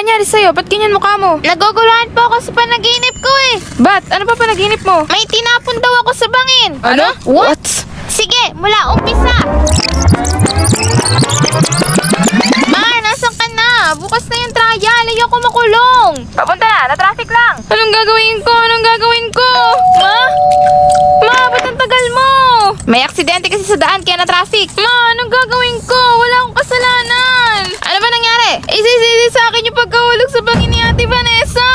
Anyari sa'yo? Ba't ganyan mukha mo? Naguguluhan po ako sa panaginip ko eh. Ba't? Ano pa panaginip mo? May tinapon daw ako sa bangin. Ano? What? Sige, mula umpisa. Ma, nasan ka na? Bukas na yung trial. Ayoko makulong. Papunta na, na-traffic lang. Anong gagawin ko? Anong gagawin ko? Ma? Ma, ba't ang tagal mo? May aksidente kasi sa daan kaya na-traffic. Ma, anong gagawin ko? Wala akong kasalanan. Ano ba nangyari? Isisisi sa akin yung pagkahulog sa bangin ni Ate Vanessa.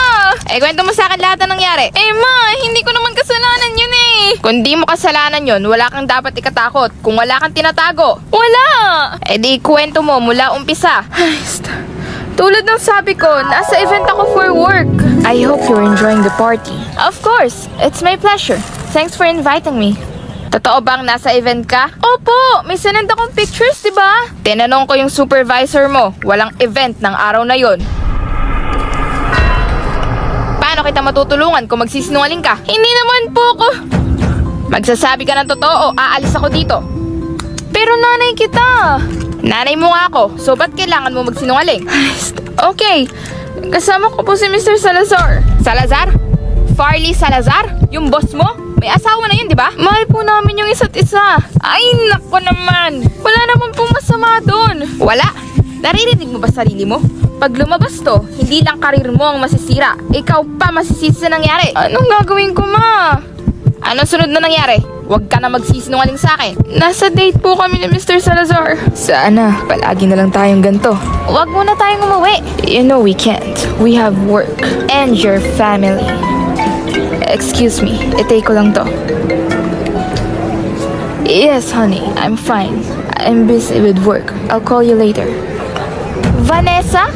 Kwento mo sa akin lahat na nangyari. Ma, hindi ko naman kasalanan yun eh. Kung di mo kasalanan yun, wala kang dapat ikatakot. Kung wala kang tinatago. Wala. Di kwento mo mula umpisa. Tulad ng sabi ko, nasa event ako for work. I hope you're enjoying the party. Of course, it's my pleasure. Thanks for inviting me. Totoo bang nasa event ka? Opo, may sinend akong pictures, di ba? Tinanong ko yung supervisor mo, walang event ng araw na yon. Paano kita matutulungan kung magsisinungaling ka? Hindi naman po ako. Magsasabi ka ng totoo o aalis ako dito. Pero nanay kita. Nanay mo nga ako, so ba't kailangan mo magsinungaling? Okay, kasama ko po si Mr. Salazar. Salazar? Farley Salazar? Yung boss mo? May asawa na yun, di ba? Mahal po namin yung isa't isa. Ay, nako naman. Wala naman pong masama doon. Wala. Naririnig mo ba sarili mo? Pag lumabas to, hindi lang karir mo ang masisira. Ikaw pa masisisi sa nangyari. Anong gagawin ko, ma? Anong sunod na nangyari? Huwag ka na magsisinungaling sa akin. Nasa date po kami ni Mr. Salazar. Sana, palagi na lang tayong ganito. Huwag muna tayong umuwi. You know we can't. We have work. And your family. Excuse me, itake ko lang to. Yes, honey, I'm fine. I'm busy with work. I'll call you later. Vanessa?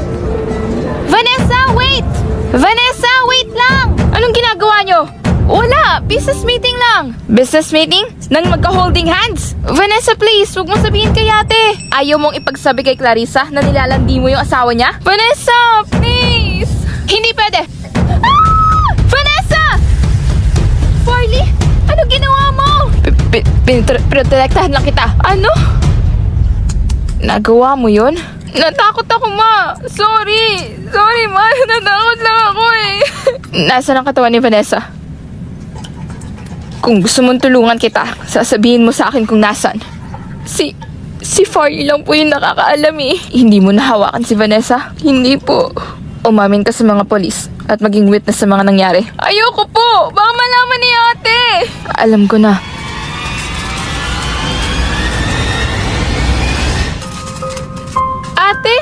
Vanessa, wait! Vanessa, wait lang! Anong ginagawa nyo? Wala, business meeting lang. Business meeting? Nang magka-holding hands? Vanessa, please, huwag mong sabihin kay ate. Ayaw mong ipagsabi kay Clarissa na nilalandi mo yung asawa niya? Vanessa, please! Hindi pwede! Vanessa! Farley, ano ginawa mo? Pinotektahan lang kita. Ano? Nagawa mo yun? Natakot ako, ma. Sorry. Sorry, ma. Natakot lang ako eh. Nasaan ang katawan ni Vanessa? Kung gusto mong tulungan kita, sasabihin mo sa akin kung nasan. Si Farley lang po yung nakakaalam eh. Hindi mo nahawakan si Vanessa? Hindi po. Umamin ka sa mga polis at maging witness sa mga nangyari. Ayoko po. Baka malaman ni ate. Alam ko na. Ate?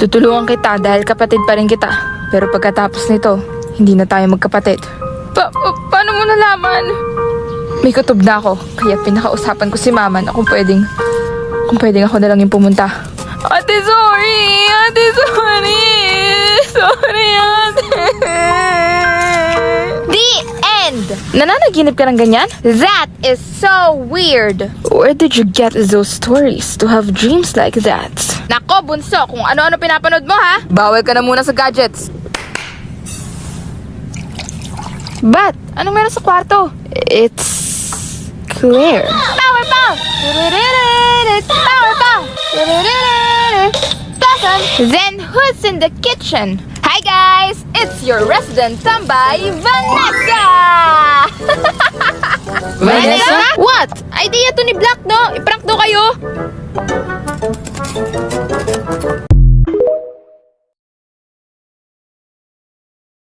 Tutulungan kita dahil kapatid pa rin kita. Pero pagkatapos nito, hindi na tayo magkapatid. Paano mo nalaman? May kutob na ako, kaya pinakausapan ko si Mama na kung pwedeng ako na lang yung pumunta. Ate, sorry! Ate, sorry! Sorry, ate! The end! Nananaginip ka ng ganyan? That is so weird! Where did you get those stories to have dreams like that? Nako, bunso, kung ano-ano pinapanood mo ha? Bawal ka na muna sa gadgets. But, anong meron sa kwarto? It's clear. Power pump! Power pump! Then, who's in the kitchen? Hi guys! It's your resident tambay, Vanessa! Vanessa? What? Idea to ni Black, no? I-prank daw kayo?